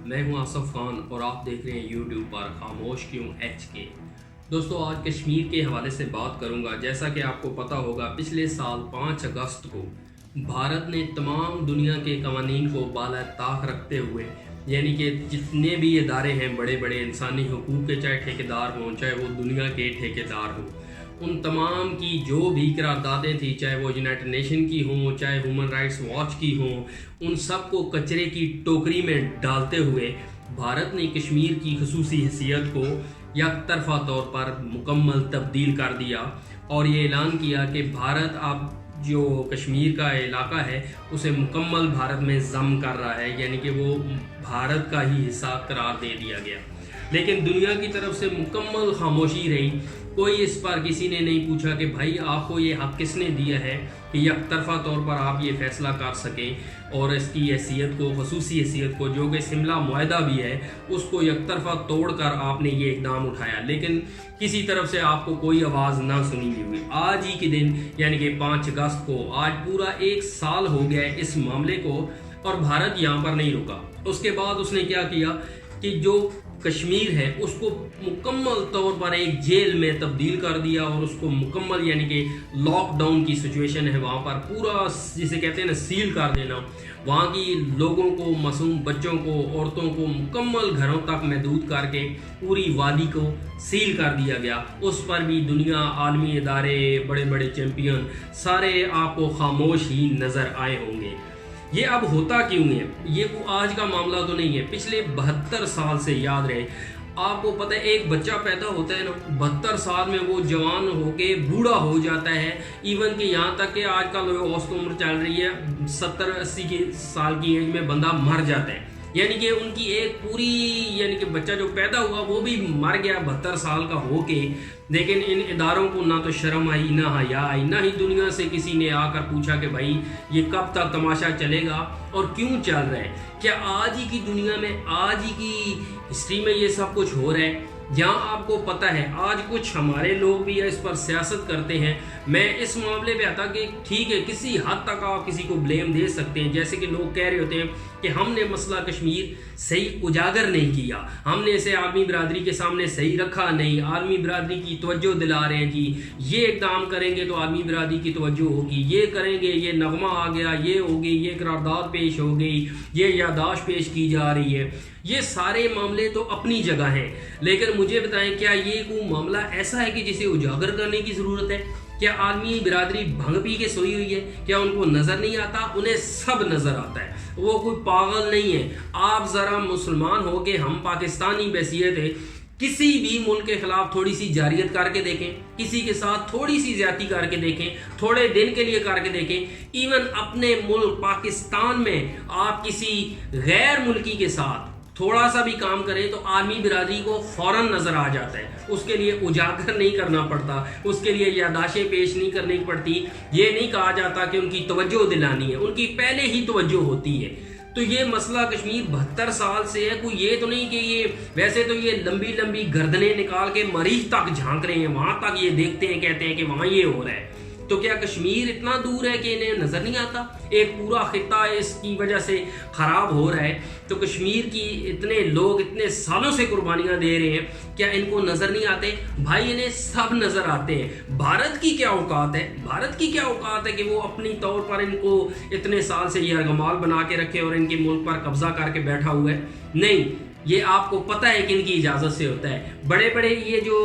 میں ہوں آصف خان اور آپ دیکھ رہے ہیں یوٹیوب پر خاموش کیوں HK۔ دوستو آج کشمیر کے حوالے سے بات کروں گا۔ جیسا کہ آپ کو پتہ ہوگا پچھلے سال 5 اگست کو بھارت نے تمام دنیا کے قوانین کو بالا طاق رکھتے ہوئے یعنی کہ جتنے بھی ادارے ہیں بڑے بڑے انسانی حقوق کے، چاہے ٹھیکیدار ہوں چاہے وہ دنیا کے ٹھیکیدار ہوں، ان تمام کی جو بھی قراردادیں تھیں، چاہے وہ یونائٹڈ نیشن کی ہوں چاہے ہیومن رائٹس واچ کی ہوں، ان سب کو کچرے کی ٹوکری میں ڈالتے ہوئے بھارت نے کشمیر کی خصوصی حیثیت کو یک طرفہ طور پر مکمل تبدیل کر دیا اور یہ اعلان کیا کہ بھارت اب جو کشمیر کا علاقہ ہے اسے مکمل بھارت میں ضم کر رہا ہے، یعنی کہ وہ بھارت کا ہی حصہ قرار دے دیا گیا۔ لیکن دنیا کی طرف سے مکمل خاموشی رہی، کوئی اس پر کسی نے نہیں پوچھا کہ بھائی آپ کو یہ حق کس نے دیا ہے کہ یک طرفہ طور پر آپ یہ فیصلہ کر سکیں اور اس کی حیثیت کو، خصوصی حیثیت کو جو کہ شملہ معاہدہ بھی ہے، اس کو یک طرفہ توڑ کر آپ نے یہ اقدام اٹھایا، لیکن کسی طرف سے آپ کو کوئی آواز نہ سنی ہوئی۔ آج ہی کے دن یعنی کہ 5 اگست کو آج پورا 1 سال ہو گیا ہے اس معاملے کو، اور بھارت یہاں پر نہیں رکا۔ اس کے بعد اس نے کیا کیا کہ جو کشمیر ہے اس کو مکمل طور پر ایک جیل میں تبدیل کر دیا اور اس کو مکمل یعنی کہ لاک ڈاؤن کی سچویشن ہے وہاں پر، پورا جسے کہتے ہیں نا سیل کر دینا، وہاں کی لوگوں کو، معصوم بچوں کو، عورتوں کو مکمل گھروں تک محدود کر کے پوری وادی کو سیل کر دیا گیا۔ اس پر بھی دنیا، عالمی ادارے، بڑے بڑے چیمپئن سارے آپ کو خاموش ہی نظر آئے ہوں گے۔ یہ اب ہوتا کیوں ہے؟ یہ کوئی آج کا معاملہ تو نہیں ہے، پچھلے 72 سال سے یاد رہے۔ آپ کو پتہ ہے ایک بچہ پیدا ہوتا ہے نا، 72 سال میں وہ جوان ہو کے بوڑھا ہو جاتا ہے، ایون کہ یہاں تک کہ آج کل اوسط عمر چل رہی ہے 70-80 سال کی ایج میں بندہ مر جاتا ہے، یعنی کہ ان کی ایک پوری یعنی کہ بچہ جو پیدا ہوا وہ بھی مر گیا 72 سال کا ہو کے۔ لیکن ان اداروں کو نہ تو شرم آئی، نہ حیا آئی، نہ ہی دنیا سے کسی نے آ کر پوچھا کہ بھائی یہ کب تک تماشا چلے گا اور کیوں چل رہا ہے؟ کیا آج ہی کی دنیا میں، آج ہی کی ہسٹری میں یہ سب کچھ ہو رہا ہے؟ جہاں آپ کو پتہ ہے آج کچھ ہمارے لوگ بھی اس پر سیاست کرتے ہیں۔ میں اس معاملے پہ آتا کہ ٹھیک ہے کسی حد تک آپ کسی کو بلیم دے سکتے ہیں، جیسے کہ لوگ کہہ رہے ہوتے ہیں کہ ہم نے مسئلہ کشمیر صحیح اجاگر نہیں کیا، ہم نے اسے عالمی برادری کے سامنے صحیح رکھا نہیں، عالمی برادری کی توجہ دلا رہے ہیں جی یہ اقدام کریں گے تو عالمی برادری کی توجہ ہوگی، یہ کریں گے، یہ نغمہ آ گیا، یہ ہوگی، یہ قرارداد پیش ہو گئی، یہ یادداشت پیش کی جا رہی ہے۔ یہ سارے معاملے تو اپنی جگہ ہیں، لیکن مجھے بتائیں کیا یہ کوئی معاملہ ایسا ہے کہ جسے اجاگر کرنے کی ضرورت ہے؟ کیا عالمی برادری بھنگ پی کے سوئی ہوئی ہے؟ کیا ان کو نظر نہیں آتا؟ انہیں سب نظر آتا ہے، وہ کوئی پاگل نہیں ہے۔ آپ ذرا مسلمان ہو کے، ہم پاکستانی بحیثیت ہے، کسی بھی ملک کے خلاف تھوڑی سی جارحیت کر کے دیکھیں، کسی کے ساتھ تھوڑی سی زیادتی کر کے دیکھیں، تھوڑے دن کے لیے کر کے دیکھیں، ایون اپنے ملک پاکستان میں آپ کسی غیر ملکی کے ساتھ تھوڑا سا بھی کام کریں تو عالمی برادری کو فوراً نظر آ جاتا ہے۔ اس کے لیے اجاگر نہیں کرنا پڑتا، اس کے لیے یادداشتیں پیش نہیں کرنی پڑتی، یہ نہیں کہا جاتا کہ ان کی توجہ دلانی ہے، ان کی پہلے ہی توجہ ہوتی ہے۔ تو یہ مسئلہ کشمیر 72 سال سے ہے، کوئی یہ تو نہیں کہ یہ ویسے تو یہ لمبی لمبی گردنیں نکال کے مریخ تک جھانک رہے ہیں، وہاں تک یہ دیکھتے ہیں، کہتے ہیں کہ وہاں یہ ہو رہا ہے۔ تو کیا کشمیر اتنا دور ہے کہ انہیں نظر نہیں آتا؟ ایک پورا خطہ اس کی وجہ سے خراب ہو رہا ہے، تو کشمیر کی اتنے لوگ اتنے سالوں سے قربانیاں دے رہے ہیں، کیا ان کو نظر نہیں آتے؟ بھائی انہیں سب نظر آتے ہیں۔ بھارت کی کیا اوقات ہے؟ بھارت کی کیا اوقات ہے کہ وہ اپنی طور پر ان کو اتنے سال سے یہ ارغمال بنا کے رکھے اور ان کے ملک پر قبضہ کر کے بیٹھا ہوا ہے؟ نہیں، یہ آپ کو پتہ ہے کہ ان کی اجازت سے ہوتا ہے۔ بڑے بڑے یہ جو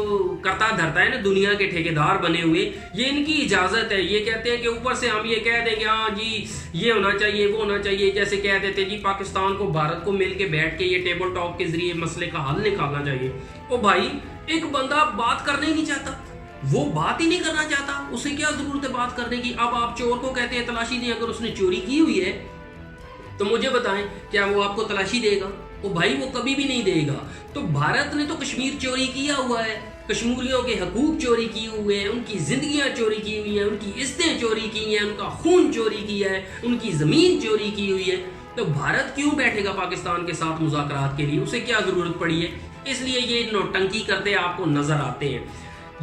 کرتا دھرتا ہے نا دنیا کے ٹھیکیدار بنے ہوئے، یہ ان کی اجازت ہے۔ یہ کہتے ہیں کہ اوپر سے ہم یہ کہہ دیں کہ ہاں جی یہ ہونا چاہیے، وہ ہونا چاہیے، جیسے کہہ دیتے جی پاکستان کو بھارت کو مل کے بیٹھ کے یہ ٹیبل ٹاک کے ذریعے مسئلے کا حل نکالنا چاہیے۔ او بھائی ایک بندہ بات کرنا ہی نہیں چاہتا، وہ بات ہی نہیں کرنا چاہتا، اسے کیا ضرورت ہے بات کرنے کی؟ اب آپ چور کو کہتے ہیں تلاشی دیں، اگر اس نے چوری کی ہوئی ہے تو مجھے بتائیں کیا وہ آپ کو تلاشی دے گا؟ وہ بھائی وہ کبھی بھی نہیں دے گا۔ تو بھارت نے تو کشمیر چوری کیا ہوا ہے، کشمیریوں کے حقوق چوری کیے ہوئے ہیں، ان کی زندگیاں چوری کی ہوئی ہیں، ان کی عزتیں چوری کی ہیں، ان کا خون چوری کیا ہے، ان کی زمین چوری کی ہوئی ہے۔ تو بھارت کیوں بیٹھے گا پاکستان کے ساتھ مذاکرات کے لیے؟ اسے کیا ضرورت پڑی ہے؟ اس لیے یہ نوٹنکی کرتے آپ کو نظر آتے ہیں۔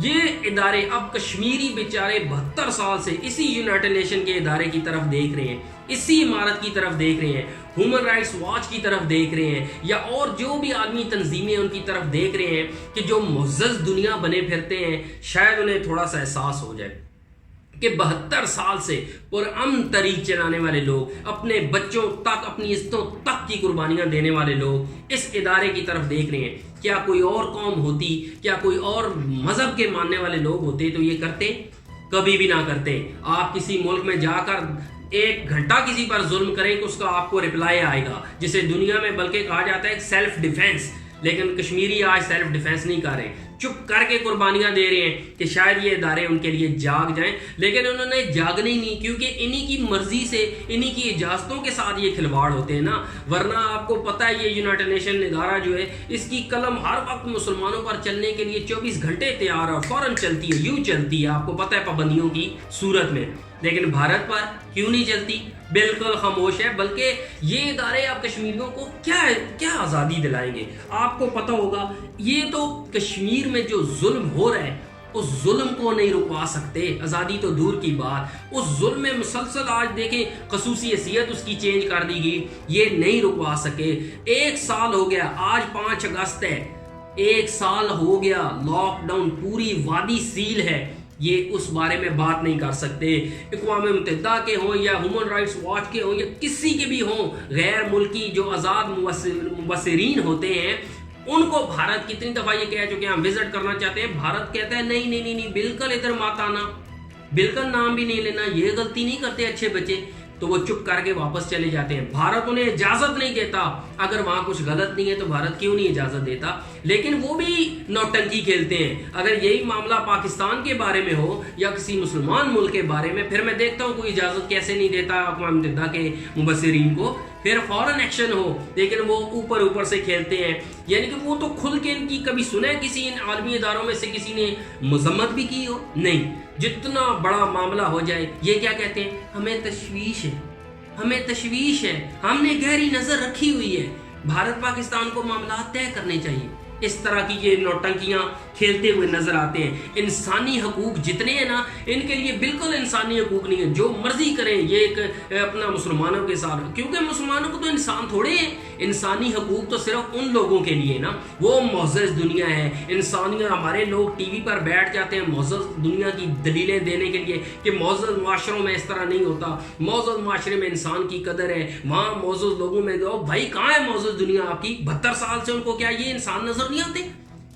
یہ ادارے اب کشمیری بیچارے 72 سال سے اسی یونائٹڈ نیشن کے ادارے کی طرف دیکھ رہے ہیں، اسی عمارت کی طرف دیکھ رہے ہیں، ہیومن رائٹس واچ کی طرف دیکھ رہے ہیں، یا اور جو بھی عالمی تنظیمیں ان کی طرف دیکھ رہے ہیں کہ جو معزز دنیا بنے پھرتے ہیں، شاید انہیں تھوڑا سا احساس ہو جائے کہ 72 سال سے پرامن طریق چلانے والے لوگ، اپنے بچوں تک، اپنی عزتوں تک کی قربانیاں دینے والے لوگ اس ادارے کی طرف دیکھ رہے ہیں۔ کیا کوئی اور قوم ہوتی، کیا کوئی اور مذہب کے ماننے والے لوگ ہوتے تو یہ کرتے؟ کبھی بھی نہ کرتے۔ آپ کسی ملک میں جا کر 1 گھنٹہ کسی پر ظلم کریں تو اس کا آپ کو رپلائی آئے گا، جسے دنیا میں بلکہ کہا جاتا ہے سیلف ڈیفینس، لیکن کشمیری آج سیلف ڈیفینس نہیں کر رہے، چپ کر کے قربانیاں دے رہے ہیں کہ شاید یہ ادارے ان کے لیے جاگ جائیں، لیکن انہوں نے جاگنا ہی نہیں، کیونکہ انہی کی مرضی سے، انہی کی اجازتوں کے ساتھ یہ کھلواڑ ہوتے ہیں نا۔ ورنہ آپ کو پتہ ہے یہ یونائٹڈ نیشن ادارہ جو ہے، اس کی قلم ہر وقت مسلمانوں پر چلنے کے لیے 24 گھنٹے تیار اور فوراً چلتی ہے، یوں چلتی ہے، آپ کو پتہ ہے پابندیوں کی صورت میں، لیکن بھارت پر کیوں نہیں چلتی؟ بالکل خاموش ہے۔ بلکہ یہ ادارے اب کشمیریوں کو کیا آزادی دلائیں گے؟ آپ کو پتہ ہوگا یہ تو کشمیر میں جو ظلم ہو رہا ہے اس ظلم کو نہیں رکوا سکتے، آزادی تو دور کی بات، اس ظلم میں مسلسل آج دیکھیں خصوصی حیثیت اس کی چینج کر دی گئی، یہ نہیں رکوا سکے۔ 1 سال ہو گیا، آج 5 اگست ہے، 1 سال ہو گیا، لاک ڈاؤن، پوری وادی سیل ہے، یہ اس بارے میں بات نہیں کر سکتے۔ اقوام متحدہ کے ہوں یا ہیومن رائٹس واچ کے ہوں یا کسی کے بھی ہوں، غیر ملکی جو آزاد مبصرین ہوتے ہیں، ان کو بھارت کتنی دفعہ یہ کہہ چکے ہیں ہم وزٹ کرنا چاہتے ہیں، بھارت کہتا ہے نہیں نہیں نہیں، بالکل ادھر مت آنا، بالکل نام بھی نہیں لینا، یہ غلطی نہیں کرتے اچھے بچے، تو وہ چپ کر کے واپس چلے جاتے ہیں۔ بھارت انہیں اجازت نہیں دیتا، اگر وہاں کچھ غلط نہیں ہے تو بھارت کیوں نہیں اجازت دیتا؟ لیکن وہ بھی نوٹنکی کھیلتے ہیں۔ اگر یہی معاملہ پاکستان کے بارے میں ہو یا کسی مسلمان ملک کے بارے میں، پھر میں دیکھتا ہوں کوئی اجازت کیسے نہیں دیتا اقوام متحدہ کے مبصرین کو، پھر فوراً ایکشن ہو، لیکن وہ اوپر سے کھیلتے ہیں۔ یعنی کہ وہ تو کھل کے ان کی کبھی سنا ہے کسی عالمی اداروں میں سے کسی نے مذمت بھی کی ہو؟ نہیں۔ جتنا بڑا معاملہ ہو جائے یہ کیا کہتے ہیں؟ ہمیں تشویش ہے، ہمیں تشویش ہے، ہم نے گہری نظر رکھی ہوئی ہے، بھارت پاکستان کو معاملات طے کرنے چاہیے۔ اس طرح کی یہ نوٹنکیاں کھیلتے ہوئے نظر آتے ہیں۔ انسانی حقوق جتنے ہیں نا، ان کے لیے بالکل انسانی حقوق نہیں ہیں، جو مرضی کریں یہ ایک اپنا مسلمانوں کے ساتھ، کیونکہ مسلمانوں کو تو انسان تھوڑے ہیں، انسانی حقوق تو صرف ان لوگوں کے لیے نا، وہ معزز دنیا ہے۔ انسانیت، ہمارے لوگ ٹی وی پر بیٹھ جاتے ہیں معزز دنیا کی دلیلیں دینے کے لیے کہ معزز معاشروں میں اس طرح نہیں ہوتا، معزز معاشرے میں انسان کی قدر ہے، وہاں معزز لوگوں میں دو بھائی کہاں ہے معزز دنیا آپ کی؟ 72 سال سے ان کو کیا یہ انسان نظر نہیں آتے؟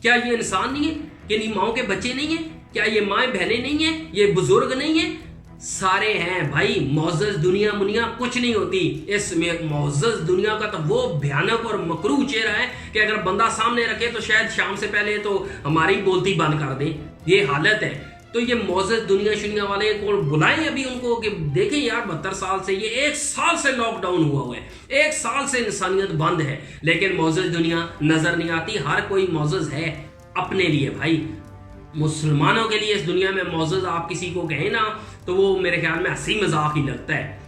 کیا یہ انسان نہیں ہے؟ کہ نہیں ماؤں کے بچے نہیں ہیں؟ کیا یہ مائیں بہنیں نہیں ہیں؟ یہ بزرگ نہیں ہیں؟ سارے ہیں بھائی۔ معزز دنیا منیا کچھ نہیں ہوتی۔ اس میں معزز دنیا کا تو وہ بھیانک اور مکروہ چہرہ ہے کہ اگر بندہ سامنے رکھے تو شاید شام سے پہلے تو ہماری بولتی بند کر دیں، یہ حالت ہے۔ تو یہ معزز دنیا شنیا والے کو بلائیں ابھی ان کو کہ دیکھیں یار 72 سال سے، یہ 1 سال سے لاک ڈاؤن ہوا ہے، 1 سال سے انسانیت بند ہے، لیکن معزز دنیا نظر نہیں آتی۔ ہر کوئی معزز ہے اپنے لیے بھائی، مسلمانوں کے لیے اس دنیا میں معزز آپ کسی کو کہیں نا تو وہ میرے خیال میں ہنسی مذاق ہی لگتا ہے۔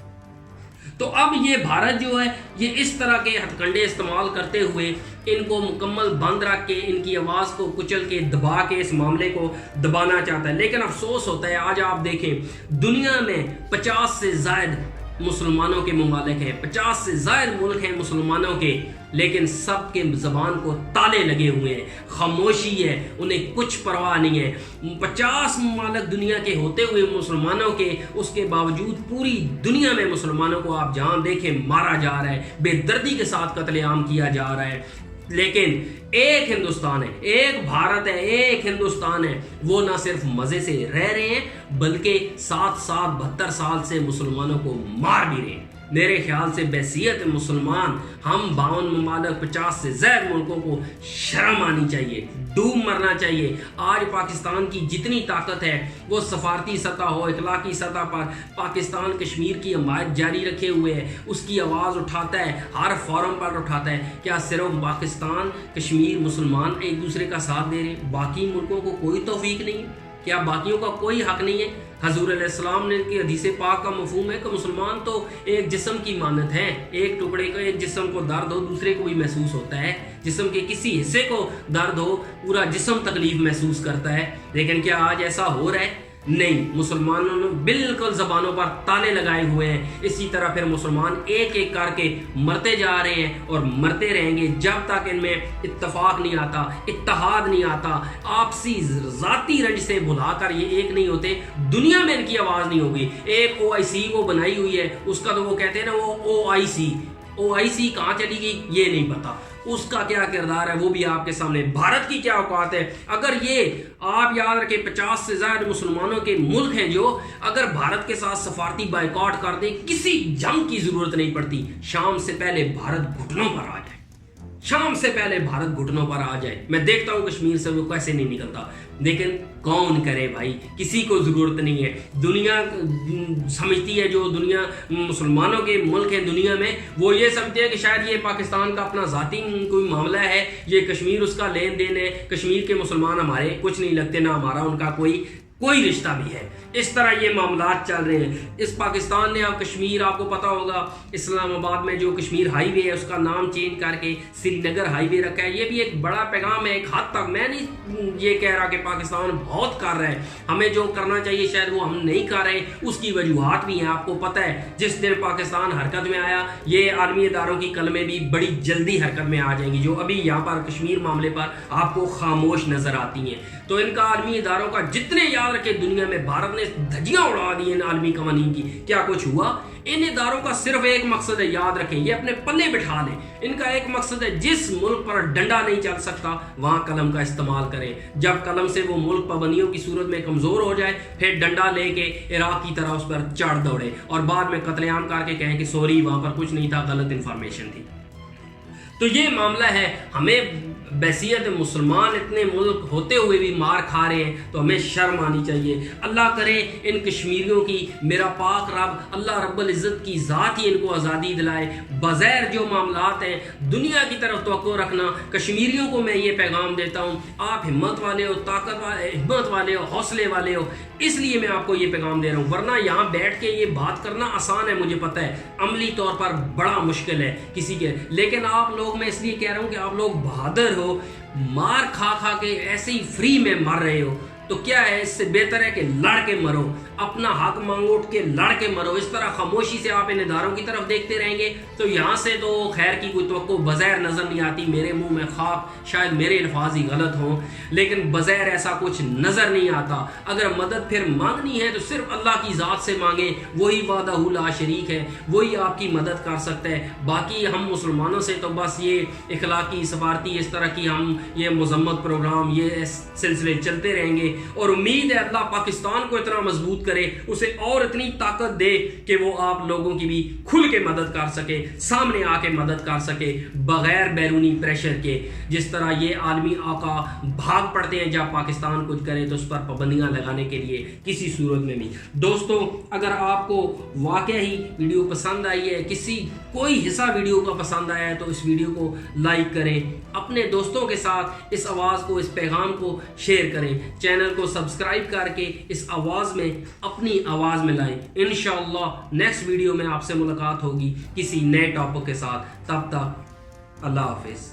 تو اب یہ بھارت جو ہے یہ اس طرح کے ہتھ کنڈے استعمال کرتے ہوئے ان کو مکمل بند رکھ کے، ان کی آواز کو کچل کے، دبا کے اس معاملے کو دبانا چاہتا ہے۔ لیکن افسوس ہوتا ہے آج آپ دیکھیں دنیا میں 50 سے زائد مسلمانوں کے ممالک ہیں، 50 سے زائد ملک ہیں مسلمانوں کے، لیکن سب کے زبان کو تالے لگے ہوئے ہیں، خاموشی ہے، انہیں کچھ پرواہ نہیں ہے۔ 50 ممالک دنیا کے ہوتے ہوئے مسلمانوں کے، اس کے باوجود پوری دنیا میں مسلمانوں کو آپ جہاں دیکھیں مارا جا رہا ہے، بے دردی کے ساتھ قتل عام کیا جا رہا ہے۔ لیکن ایک ہندوستان ہے، ایک بھارت ہے، ایک ہندوستان ہے، وہ نہ صرف مزے سے رہ رہے ہیں بلکہ 72 سال سے مسلمانوں کو مار بھی رہے ہیں۔ میرے خیال سے بحیثیت مسلمان ہم 52 ممالک 50 سے زائد ملکوں کو شرم آنی چاہیے، ڈوب مرنا چاہیے۔ آج پاکستان کی جتنی طاقت ہے وہ سفارتی سطح ہو، اخلاقی سطح پر پاکستان کشمیر کی حمایت جاری رکھے ہوئے ہے، اس کی آواز اٹھاتا ہے، ہر فورم پر اٹھاتا ہے۔ کیا صرف پاکستان کشمیر مسلمان ایک دوسرے کا ساتھ دے رہے ہیں؟ باقی ملکوں کو کوئی توفیق نہیں ہے؟ کیا باقیوں کا کوئی حق نہیں ہے؟ حضور علیہ السلام نے کی حدیث پاک کا مفہوم ہے کہ مسلمان تو ایک جسم کی مانند ہے، ایک ٹکڑے کو، ایک جسم کو درد ہو دوسرے کو بھی محسوس ہوتا ہے، جسم کے کسی حصے کو درد ہو پورا جسم تکلیف محسوس کرتا ہے۔ لیکن کیا آج ایسا ہو رہا ہے؟ نہیں، مسلمانوں نے بالکل زبانوں پر تالے لگائے ہوئے ہیں۔ اسی طرح پھر مسلمان ایک ایک کر کے مرتے جا رہے ہیں اور مرتے رہیں گے جب تک ان میں اتفاق نہیں آتا، اتحاد نہیں آتا، آپسی ذاتی رنج سے بھلا کر یہ ایک نہیں ہوتے، دنیا میں ان کی آواز نہیں ہوگی۔ ایک OIC وہ بنائی ہوئی ہے، اس کا تو وہ کہتے ہیں نا وہ OIC کہاں چلی گئی یہ نہیں پتا، اس کا کیا کردار ہے وہ بھی آپ کے سامنے۔ بھارت کی کیا اوقات ہے؟ اگر یہ آپ یاد رکھیں 50 سے زائد مسلمانوں کے ملک ہیں جو اگر بھارت کے ساتھ سفارتی بائیکاٹ کر دیں، کسی جنگ کی ضرورت نہیں پڑتی، شام سے پہلے بھارت گھٹنوں پر آ جائے، شام سے پہلے بھارت گھٹنوں پر آ جائے۔ میں دیکھتا ہوں کشمیر سے وہ کیسے نہیں نکلتا، لیکن کون کرے بھائی، کسی کو ضرورت نہیں ہے۔ دنیا سمجھتی ہے، جو دنیا مسلمانوں کے ملک ہیں دنیا میں، وہ یہ سمجھتے ہیں کہ شاید یہ پاکستان کا اپنا ذاتی کوئی معاملہ ہے، یہ کشمیر اس کا لین دین ہے، کشمیر کے مسلمان ہمارے کچھ نہیں لگتے، نہ ہمارا ان کا کوئی رشتہ بھی ہے۔ اس طرح یہ معاملات چل رہے ہیں۔ اس پاکستان نے اب کشمیر، آپ کو پتا ہوگا اسلام آباد میں جو کشمیر ہائی وے ہے اس کا نام چینج کر کے سری نگر ہائی وے رکھا ہے۔ یہ بھی ایک بڑا پیغام ہے ایک حد تک۔ میں نہیں یہ کہہ رہا کہ پاکستان بہت کر رہا ہے، ہمیں جو کرنا چاہیے شاید وہ ہم نہیں کر رہے، اس کی وجوہات بھی ہیں۔ آپ کو پتہ ہے جس دن پاکستان حرکت میں آیا، یہ عالمی اداروں کی قلمیں بھی بڑی جلدی حرکت میں آ جائیں گی، جو ابھی یہاں پر کشمیر معاملے پر آپ کو خاموش نظر آتی ہیں۔ تو ان کا عالمی اداروں کا جتنے یاد رکھے، دنیا میں بھارت نے دھجیاں اڑا دی ان عالمی قوانین کی، کیا کچھ ہوا؟ ان اداروں کا صرف ایک مقصد ہے، یاد رکھیں، یہ اپنے پلے بٹھا لیں۔ ان کا ایک مقصد ہے، جس ملک پر ڈنڈا نہیں چل سکتا وہاں قلم کا استعمال کریں۔ جب قلم سے وہ ملک پابندیوں کی صورت میں کمزور ہو جائے، پھر ڈنڈا لے کے عراق کی طرح اس پر چڑھ دوڑے اور بعد میں قتل عام کر کے کہیں کہ سوری وہاں پر کچھ نہیں تھا، غلط انفارمیشن تھی۔ تو یہ معاملہ ہے۔ ہمیں بحیثیت مسلمان اتنے ملک ہوتے ہوئے بھی مار کھا رہے ہیں، تو ہمیں شرم آنی چاہیے۔ اللہ کرے ان کشمیریوں کی، میرا پاک رب اللہ رب العزت کی ذات ہی ان کو آزادی دلائے۔ بظاہر جو معاملات ہیں دنیا کی طرف توقع رکھنا، کشمیریوں کو میں یہ پیغام دیتا ہوں، آپ ہمت والے ہو، طاقت والے، ہمت والے ہو، حوصلے والے ہو، اس لیے میں آپ کو یہ پیغام دے رہا ہوں۔ ورنہ یہاں بیٹھ کے یہ بات کرنا آسان ہے، مجھے پتہ ہے، عملی طور پر بڑا مشکل ہے کسی کے، لیکن آپ لوگ، میں اس لیے کہہ رہا ہوں کہ آپ لوگ بہادر ہو، مار کھا کھا کے ایسے ہی فری میں مر رہے ہو، تو کیا ہے، اس سے بہتر ہے کہ لڑ کے مرو، اپنا حق مانگو، اٹھ کے لڑ کے مرو۔ اس طرح خاموشی سے آپ ان اداروں کی طرف دیکھتے رہیں گے تو یہاں سے تو خیر کی کوئی توقع بظاہر نظر نہیں آتی۔ میرے منہ میں خاک، شاید میرے الفاظ ہی غلط ہوں، لیکن بظاہر ایسا کچھ نظر نہیں آتا۔ اگر مدد پھر مانگنی ہے تو صرف اللہ کی ذات سے مانگیں، وہی وحدہ لا شریک ہے، وہی آپ کی مدد کر سکتا ہے۔ باقی ہم مسلمانوں سے تو بس یہ اخلاقی، سفارتی، اس طرح کی ہم یہ مذمت پروگرام، یہ سلسلے چلتے رہیں گے، اور امید ہے اللہ پاکستان کو اتنا مضبوط کرے، اسے اور اتنی طاقت دے کہ وہ آپ لوگوں کی بھی کھل کے مدد کر سکے، سامنے آ کے مدد کر سکے بغیر بیرونی پریشر کے۔ جس طرح یہ عالمی آقا بھاگ پڑتے ہیں جب پاکستان کچھ کرے تو اس پر پابندیاں لگانے کے لیے کسی صورت میں بھی۔ دوستو، اگر آپ کو واقعہ ہی ویڈیو پسند آئی ہے، کوئی حصہ ویڈیو کا پسند آیا ہے، تو اس ویڈیو کو لائک کریں، اپنے دوستوں کے ساتھ اس آواز کو، اس پیغام کو شیئر کریں، چینل کو سبسکرائب کر کے اس آواز میں، اپنی آواز میں لائیں۔ انشاءاللہ نیکسٹ ویڈیو میں آپ سے ملاقات ہوگی کسی نئے ٹاپک کے ساتھ۔ تب تک اللہ حافظ۔